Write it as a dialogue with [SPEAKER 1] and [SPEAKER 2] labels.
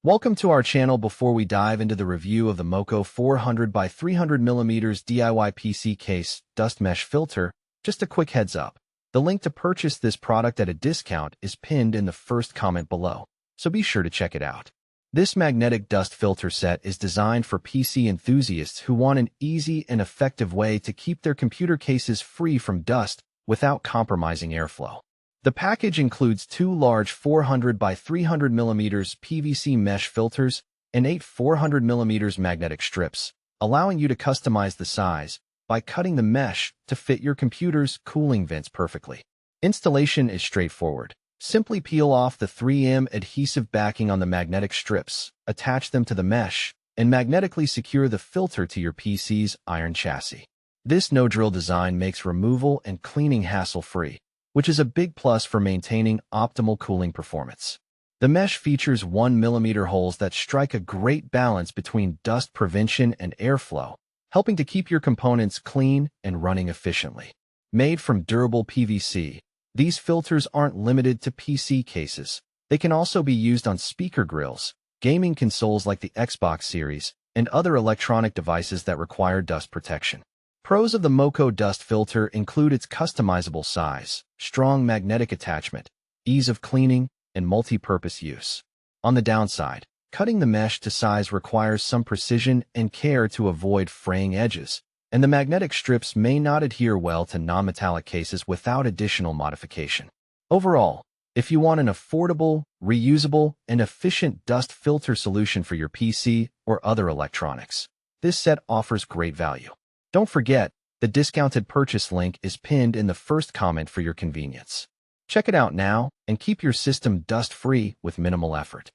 [SPEAKER 1] Welcome to our channel. Before we dive into the review of the MoKo 400x300mm DIY PC case dust mesh filter, just a quick heads up. The link to purchase this product at a discount is pinned in the first comment below, so be sure to check it out. This magnetic dust filter set is designed for PC enthusiasts who want an easy and effective way to keep their computer cases free from dust without compromising airflow. The package includes 2 large 400x300mm PVC mesh filters and 8 400mm magnetic strips, allowing you to customize the size by cutting the mesh to fit your computer's cooling vents perfectly. Installation is straightforward. Simply peel off the 3M adhesive backing on the magnetic strips, attach them to the mesh, and magnetically secure the filter to your PC's iron chassis. This no-drill design makes removal and cleaning hassle-free, which is a big plus for maintaining optimal cooling performance. The mesh features 1mm holes that strike a great balance between dust prevention and airflow, helping to keep your components clean and running efficiently. Made from durable PVC, these filters aren't limited to PC cases. They can also be used on speaker grills, gaming consoles like the Xbox Series, and other electronic devices that require dust protection. Pros of the MoKo dust filter include its customizable size, strong magnetic attachment, ease of cleaning, and multi-purpose use. On the downside, cutting the mesh to size requires some precision and care to avoid fraying edges, and the magnetic strips may not adhere well to non-metallic cases without additional modification. Overall, if you want an affordable, reusable, and efficient dust filter solution for your PC or other electronics, this set offers great value. Don't forget, the discounted purchase link is pinned in the first comment for your convenience. Check it out now and keep your system dust-free with minimal effort.